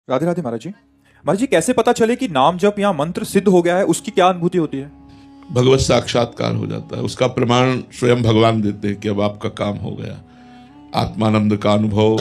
राधे राधे महाराज जी। महाराज जी, कैसे पता चले कि नाम जप या मंत्र सिद्ध हो गया है? उसकी क्या अनुभूति होती है? भगवत साक्षात्कार हो जाता है। उसका प्रमाण स्वयं भगवान देते हैं कि अब आपका काम हो गया। आत्मानंद का अनुभव,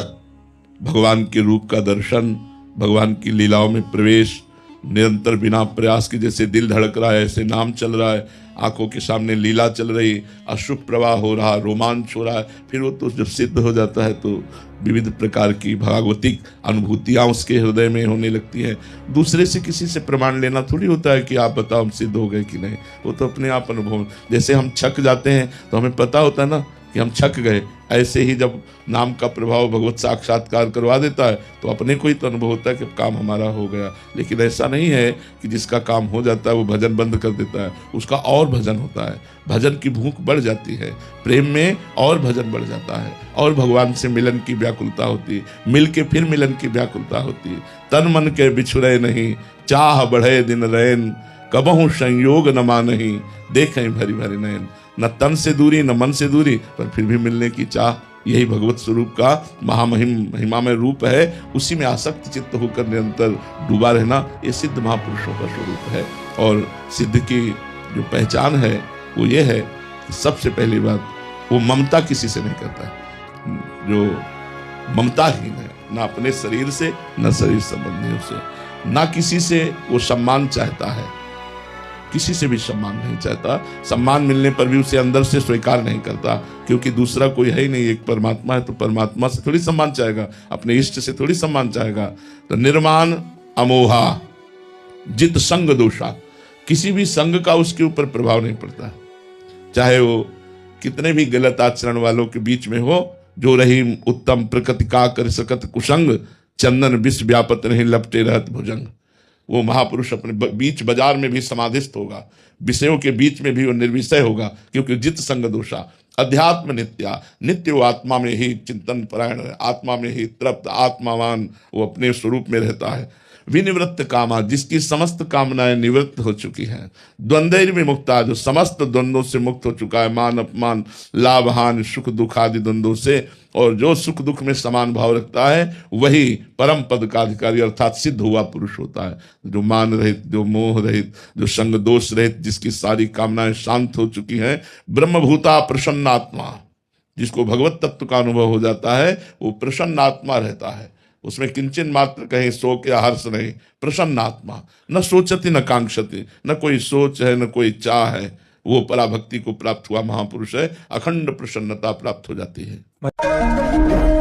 भगवान के रूप का दर्शन, भगवान की लीलाओं में प्रवेश, निरंतर बिना प्रयास के जैसे दिल धड़क रहा है ऐसे नाम चल रहा है, आंखों के सामने लीला चल रही, अशुभ प्रवाह हो रहा, रोमांच हो रहा है। फिर वो तो जब सिद्ध हो जाता है तो विविध प्रकार की भागवतिक अनुभूतियाँ उसके हृदय में होने लगती हैं। दूसरे से किसी से प्रमाण लेना थोड़ी होता है कि आप बताओ हम सिद्ध हो गए कि नहीं। वो तो अपने आप अनुभव, जैसे हम छक जाते हैं तो हमें पता होता है ना कि हम छक गए, ऐसे ही जब नाम का प्रभाव भगवत साक्षात्कार करवा देता है तो अपने को ही तो अनुभव होता है कि काम हमारा हो गया। लेकिन ऐसा नहीं है कि जिसका काम हो जाता है वो भजन बंद कर देता है, उसका और भजन होता है। भजन की भूख बढ़ जाती है, प्रेम में और भजन बढ़ जाता है, और भगवान से मिलन की व्याकुलता होती है, मिल के फिर मिलन की व्याकुलता होती है। तन मन के बिछुड़े नहीं, चाह बढ़े दिन रैन, कबहू संयोग न मानही, देखें भरी भरी नयन। न तन से दूरी न मन से दूरी, पर फिर भी मिलने की चाह। यही भगवत स्वरूप का महिमामय रूप है। उसी में आसक्त चित्त होकर निरंतर डूबा रहना, ये सिद्ध महापुरुषों का स्वरूप है। और सिद्ध की जो पहचान है वो ये है कि सबसे पहली बात, वो ममता किसी से नहीं करता है। जो ममताहीन है, ना अपने शरीर से न शरीर संबंधियों से, ना किसी से वो सम्मान चाहता है, किसी से भी सम्मान नहीं चाहता। सम्मान मिलने पर भी उसे अंदर से स्वीकार नहीं करता, क्योंकि दूसरा कोई है ही नहीं, एक परमात्मा है। तो परमात्मा से थोड़ी सम्मान चाहेगा, अपने इष्ट से थोड़ी सम्मान चाहेगा। तो निर्माण अमोहा जित संग दोषा, किसी भी संग का उसके ऊपर प्रभाव नहीं पड़ता, चाहे वो कितने भी गलत आचरण वालों के बीच में हो। जो रहीम उत्तम प्रकृति का कर सकत कुसंग, चंदन विष व्यापत नहीं लपटे रहत भुजंग। वो महापुरुष अपने बीच बाजार में भी समाधिस्थ होगा, विषयों के बीच में भी वो निर्विषय होगा, क्योंकि जित संग दोषा। अध्यात्म नित्या, नित्य वो आत्मा में ही चिंतन परायण है, आत्मा में ही तृप्त आत्मावान वो अपने स्वरूप में रहता है। विनिवृत्त कामा, जिसकी समस्त कामनाएं निवृत्त हो चुकी हैं। द्वंद्व विमुक्ता, जो समस्त द्वंद्वों से मुक्त हो चुका है, मान अपमान लाभ हानि सुख दुख आदि द्वंद्वों से, और जो सुख दुख में समान भाव रखता है वही परम पद का अधिकारी अर्थात सिद्ध हुआ पुरुष होता है। जो मान रहित, जो मोह रहित, जो संग दोष रहित, जिसकी सारी कामनाएं शांत हो चुकी हैं। ब्रह्मभूता प्रसन्नात्मा, जिसको भगवत तत्व का अनुभव हो जाता है वो प्रसन्नात्मा रहता है। उसमें किंचन मात्र कहीं शोक या हर्ष नहीं, प्रसन्न आत्मा। न सोचती न कांक्षति, न कोई सोच है न कोई चाह है। वो पराभक्ति को प्राप्त हुआ महापुरुष है, अखंड प्रसन्नता प्राप्त हो जाती है।